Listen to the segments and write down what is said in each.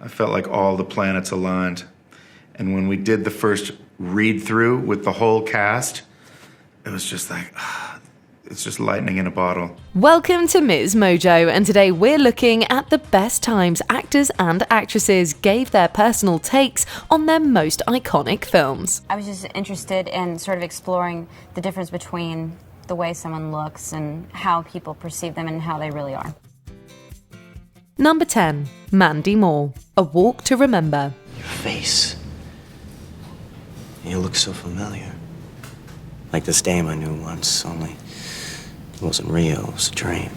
I felt like all the planets aligned. And when we did the first read-through with the whole cast, it was just like, it's just lightning in a bottle. Welcome to MsMojo, and today we're looking at the best times actors and actresses gave their personal takes on their most iconic films. I was just interested in sort of exploring the difference between the way someone looks and how people perceive them and how they really are. Number 10. Mandy Moore, A Walk to Remember. Your face. You look so familiar. Like this dame I knew once, only it wasn't real, it was a dream.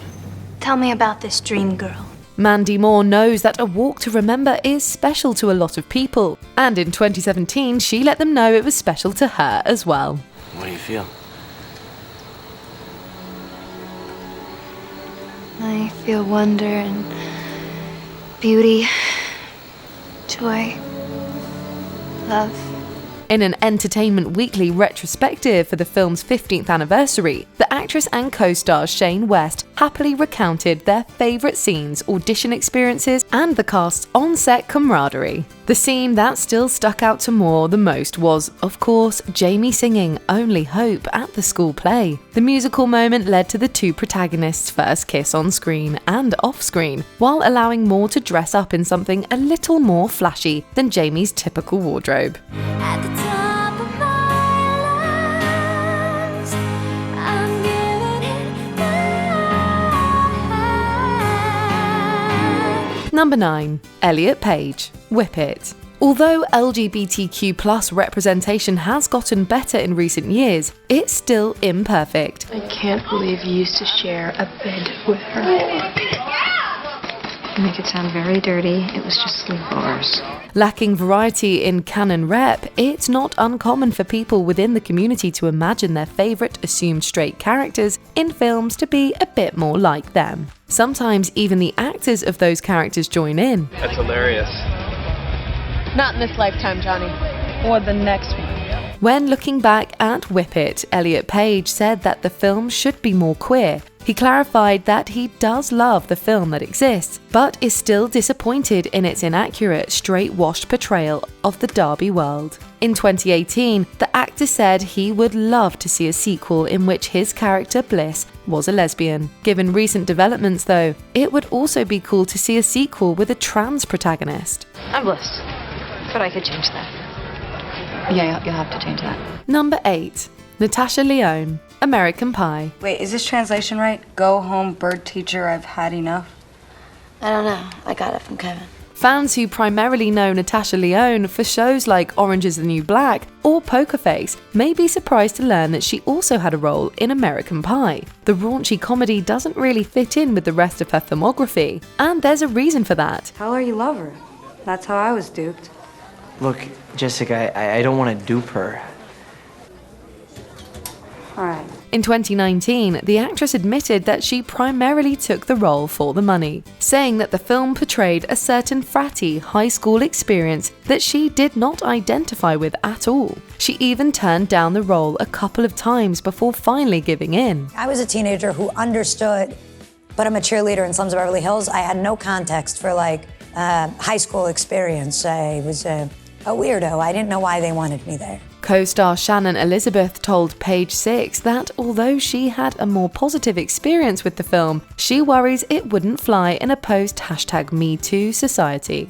Tell me about this dream girl. Mandy Moore knows that A Walk to Remember is special to a lot of people, and in 2017 she let them know it was special to her as well. What do you feel? I feel wonder and beauty, joy, love. In an Entertainment Weekly retrospective for the film's 15th anniversary, the actress and co-star Shane West happily recounted their favourite scenes, audition experiences, and the cast's on-set camaraderie. The scene that still stuck out to Moore the most was, of course, Jamie singing Only Hope at the school play. The musical moment led to the two protagonists' first kiss on screen and off-screen, while allowing Moore to dress up in something a little more flashy than Jamie's typical wardrobe. At the top of my lungs, I'm giving it my. Number 9. Elliot Page, Whip It. Although LGBTQ+ representation has gotten better in recent years, it's still imperfect. I can't believe you used to share a bed with her. To make it sound very dirty, it was just sleepovers. Lacking variety in canon rep, it's not uncommon for people within the community to imagine their favourite assumed straight characters in films to be a bit more like them. Sometimes even the actors of those characters join in. That's hilarious. Not in this lifetime, Johnny. Or the next one. When looking back at Whip It, Elliot Page said that the film should be more queer. He clarified that he does love the film that exists, but is still disappointed in its inaccurate, straight-washed portrayal of the Derby world. In 2018, the actor said he would love to see a sequel in which his character Bliss was a lesbian. Given recent developments though, it would also be cool to see a sequel with a trans protagonist. I'm Bliss, but I could change that. Yeah, you'll have to change that. Number 8. Natasha Lyonne, American Pie. Wait, is this translation right? Go home, bird teacher, I've had enough? I don't know. I got it from Kevin. Fans who primarily know Natasha Lyonne for shows like Orange is the New Black or Poker Face may be surprised to learn that she also had a role in American Pie. The raunchy comedy doesn't really fit in with the rest of her filmography, and there's a reason for that. Tell her you love her. That's how I was duped. Look, Jessica, I don't want to dupe her. All right. In 2019, the actress admitted that she primarily took the role for the money, saying that the film portrayed a certain fratty high school experience that she did not identify with at all. She even turned down the role a couple of times before finally giving in. I was a teenager who understood, but I'm a cheerleader in Slums of Beverly Hills. I had no context for high school experience. I was a weirdo. I didn't know why they wanted me there. Co-star Shannon Elizabeth told Page Six that although she had a more positive experience with the film, she worries it wouldn't fly in a post-#MeToo society.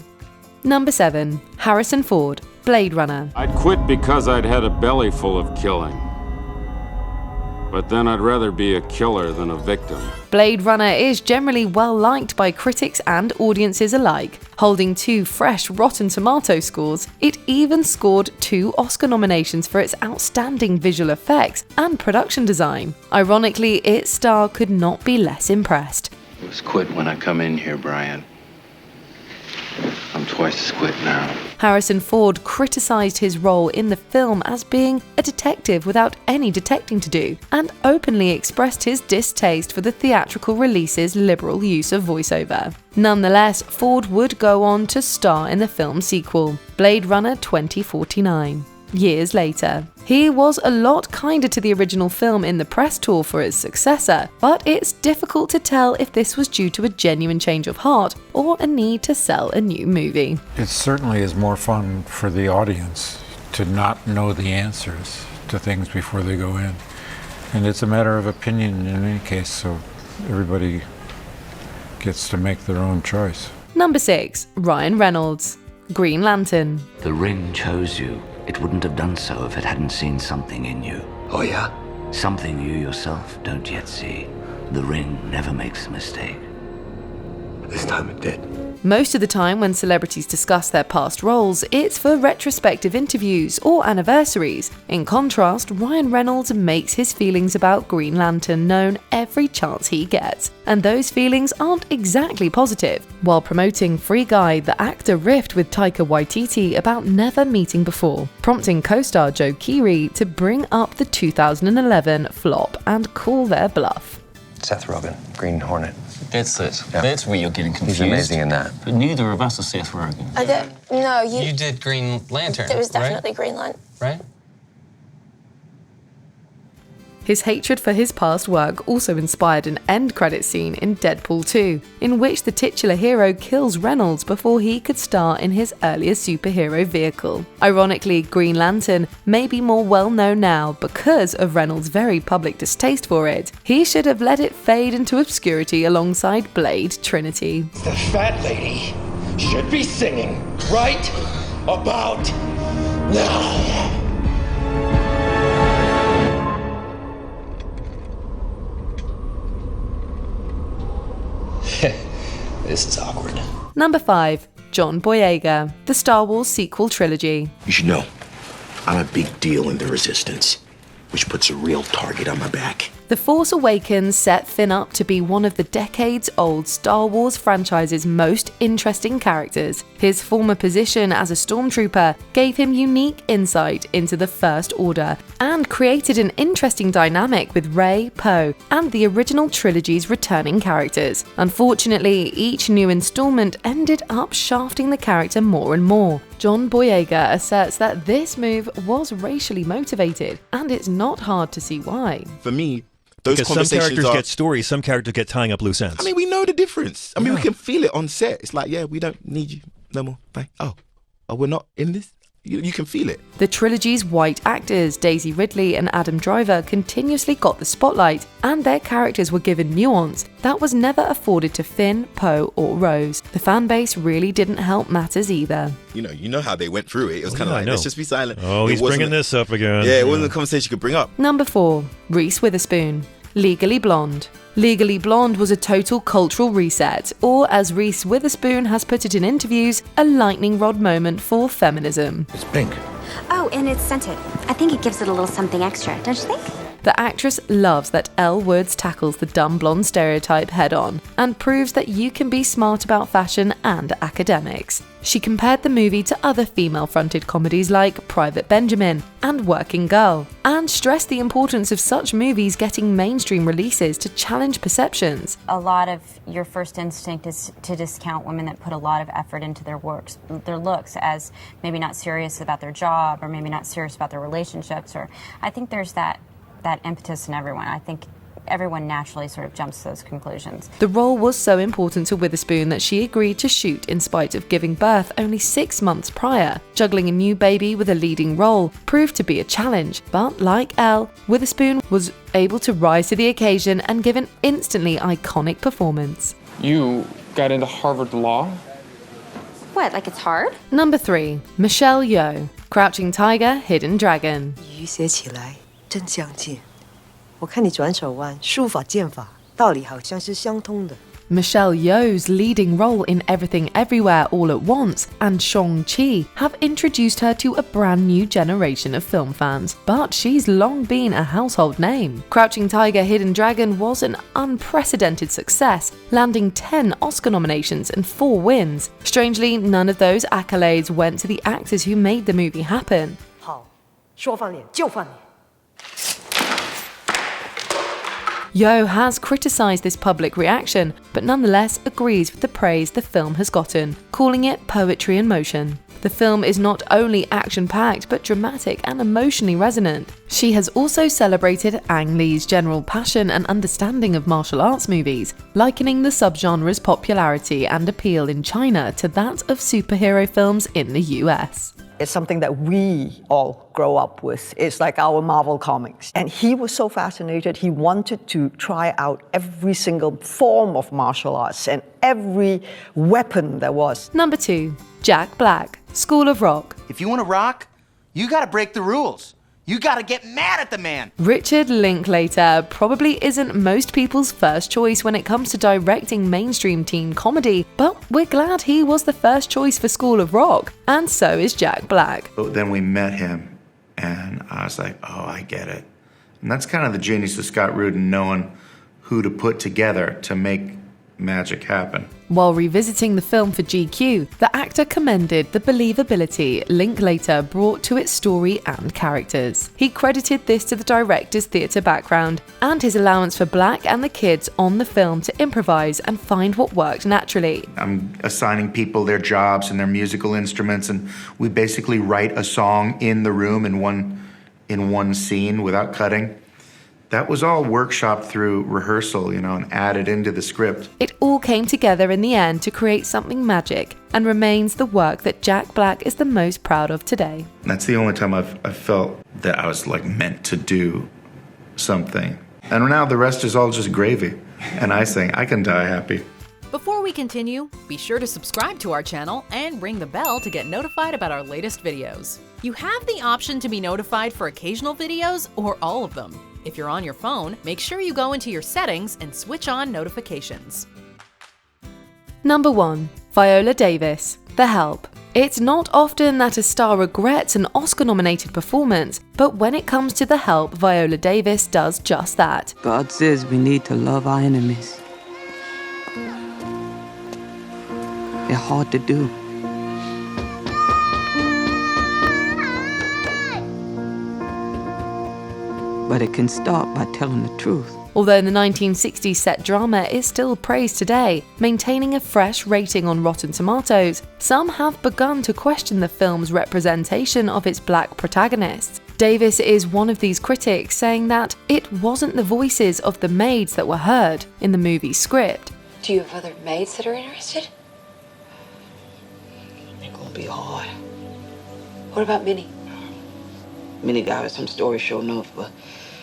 Number 7. Harrison Ford, Blade Runner. I'd quit because I'd had a belly full of killing. But then I'd rather be a killer than a victim. Blade Runner is generally well liked by critics and audiences alike. Holding 2 fresh Rotten Tomato scores, it even scored 2 Oscar nominations for its outstanding visual effects and production design. Ironically, its star could not be less impressed. It was quit when I come in here, Brian. I'm twice as quit now. Harrison Ford criticized his role in the film as being a detective without any detecting to do, and openly expressed his distaste for the theatrical release's liberal use of voiceover. Nonetheless, Ford would go on to star in the film's sequel, Blade Runner 2049. years later. He was a lot kinder to the original film in the press tour for its successor, but it's difficult to tell if this was due to a genuine change of heart or a need to sell a new movie. It certainly is more fun for the audience to not know the answers to things before they go in. And it's a matter of opinion in any case, so everybody gets to make their own choice. Number 6. Ryan Reynolds, Green Lantern. The ring chose you. It wouldn't have done so if it hadn't seen something in you. Oh, yeah? Something you yourself don't yet see. The ring never makes a mistake. This time it did. Most of the time when celebrities discuss their past roles, it's for retrospective interviews or anniversaries. In contrast, Ryan Reynolds makes his feelings about Green Lantern known every chance he gets. And those feelings aren't exactly positive. While promoting Free Guy, the actor riffed with Taika Waititi about never meeting before, prompting co-star Joe Keery to bring up the 2011 flop and call their bluff. Seth Rogen, Green Hornet. That's it. Yeah. That's where you're getting confused. He's amazing in that. But neither of us are Seth Rogen. No, You did Green Lantern, It was right? definitely Green Lantern. Right? His hatred for his past work also inspired an end credit scene in Deadpool 2, in which the titular hero kills Reynolds before he could star in his earlier superhero vehicle. Ironically, Green Lantern may be more well known now because of Reynolds' very public distaste for it. He should have let it fade into obscurity alongside Blade Trinity. The fat lady should be singing right about now. This is awkward. Number 5. John Boyega, the Star Wars sequel trilogy. You should know, I'm a big deal in the Resistance, which puts a real target on my back. The Force Awakens set Finn up to be one of the decades-old Star Wars franchise's most interesting characters. His former position as a stormtrooper gave him unique insight into the First Order and created an interesting dynamic with Rey, Poe, and the original trilogy's returning characters. Unfortunately, each new installment ended up shafting the character more and more. John Boyega asserts that this move was racially motivated, and it's not hard to see why. For me, those because some characters get stories, some characters get tying up loose ends. I mean, we know the difference. I mean, we can feel it on set. It's like, yeah, we don't need you no more. Bye. Oh, we're not in this? You can feel it. The trilogy's white actors, Daisy Ridley and Adam Driver, continuously got the spotlight, and their characters were given nuance that was never afforded to Finn, Poe, or Rose. The fanbase really didn't help matters either. You know how they went through it. It was kind of like, let's just be silent. Oh, he's bringing this up again. Yeah, it wasn't a conversation you could bring up. Number 4. Reese Witherspoon, Legally Blonde. Legally Blonde was a total cultural reset, or as Reese Witherspoon has put it in interviews, a lightning rod moment for feminism. It's pink. Oh, and it's scented. I think it gives it a little something extra, don't you think? The actress loves that Elle Woods tackles the dumb blonde stereotype head-on and proves that you can be smart about fashion and academics. She compared the movie to other female-fronted comedies like Private Benjamin and Working Girl, and stressed the importance of such movies getting mainstream releases to challenge perceptions. A lot of your first instinct is to discount women that put a lot of effort into their looks, as maybe not serious about their job or maybe not serious about their relationships. Or I think there's that impetus in everyone. I think everyone naturally sort of jumps to those conclusions. The role was so important to Witherspoon that she agreed to shoot in spite of giving birth only 6 months prior. Juggling a new baby with a leading role proved to be a challenge, but like Elle, Witherspoon was able to rise to the occasion and give an instantly iconic performance. You got into Harvard Law? What, like it's hard? Number 3. Michelle Yeoh, Crouching Tiger, Hidden Dragon. 鱼写起来真相近，我看你转手腕，书法剑法道理好像是相通的。 Michelle Yeoh's leading role in Everything Everywhere All at Once and Shang-Chi have introduced her to a brand new generation of film fans, but she's long been a household name. Crouching Tiger, Hidden Dragon was an unprecedented success, landing 10 Oscar nominations and 4 wins. Strangely, none of those accolades went to the actors who made the movie happen. 好，说翻脸就翻脸。 Yeoh has criticised this public reaction, but nonetheless agrees with the praise the film has gotten, calling it poetry in motion. The film is not only action-packed but dramatic and emotionally resonant. She has also celebrated Ang Lee's general passion and understanding of martial arts movies, likening the subgenre's popularity and appeal in China to that of superhero films in the US. It's something that we all grow up with. It's like our Marvel comics. And he was so fascinated, he wanted to try out every single form of martial arts and every weapon there was. Number 2. Jack Black, School of Rock. If you want to rock, you gotta break the rules. You gotta get mad at the man. Richard Linklater probably isn't most people's first choice when it comes to directing mainstream teen comedy, but we're glad he was the first choice for School of Rock, and so is Jack Black. Then we met him, and I was like, oh, I get it. And that's kind of the genius of Scott Rudin, knowing who to put together to make magic happen. While revisiting the film for GQ, the actor commended the believability Linklater brought to its story and characters. He credited this to the director's theatre background and his allowance for Black and the kids on the film to improvise and find what worked naturally. I'm assigning people their jobs and their musical instruments, and we basically write a song in the room in one scene without cutting. That was all workshopped through rehearsal, and added into the script. It all came together in the end to create something magic and remains the work that Jack Black is the most proud of today. That's the only time I've felt that I was meant to do something. And now the rest is all just gravy and icing. I can die happy. Before we continue, be sure to subscribe to our channel and ring the bell to get notified about our latest videos. You have the option to be notified for occasional videos or all of them. If you're on your phone, make sure you go into your settings and switch on notifications. Number 1. Viola Davis, The Help. It's not often that a star regrets an Oscar-nominated performance, but when it comes to The Help, Viola Davis does just that. God says we need to love our enemies. They're hard to do. But it can start by telling the truth. Although the 1960s set drama is still praised today, maintaining a fresh rating on Rotten Tomatoes, some have begun to question the film's representation of its Black protagonists. Davis is one of these critics, saying that it wasn't the voices of the maids that were heard in the movie's script. Do you have other maids that are interested? It's gonna be hard. What about Minnie? Minnie got her some stories sure enough, but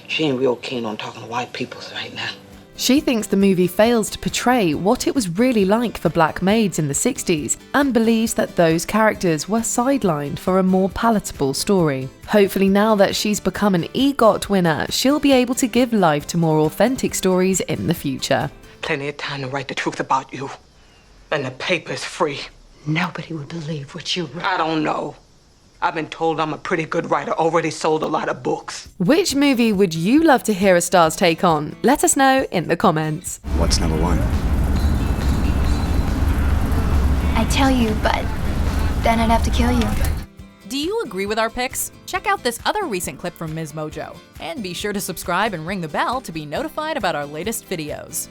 she ain't real keen on talking to white people right now. She thinks the movie fails to portray what it was really like for Black maids in the 60s and believes that those characters were sidelined for a more palatable story. Hopefully now that she's become an EGOT winner, she'll be able to give life to more authentic stories in the future. Plenty of time to write the truth about you. And the paper's free. Nobody would believe what you wrote. I don't know. I've been told I'm a pretty good writer, already sold a lot of books. Which movie would you love to hear a star's take on? Let us know in the comments. What's number 1? I'd tell you, but then I'd have to kill you. Do you agree with our picks? Check out this other recent clip from MsMojo. And be sure to subscribe and ring the bell to be notified about our latest videos.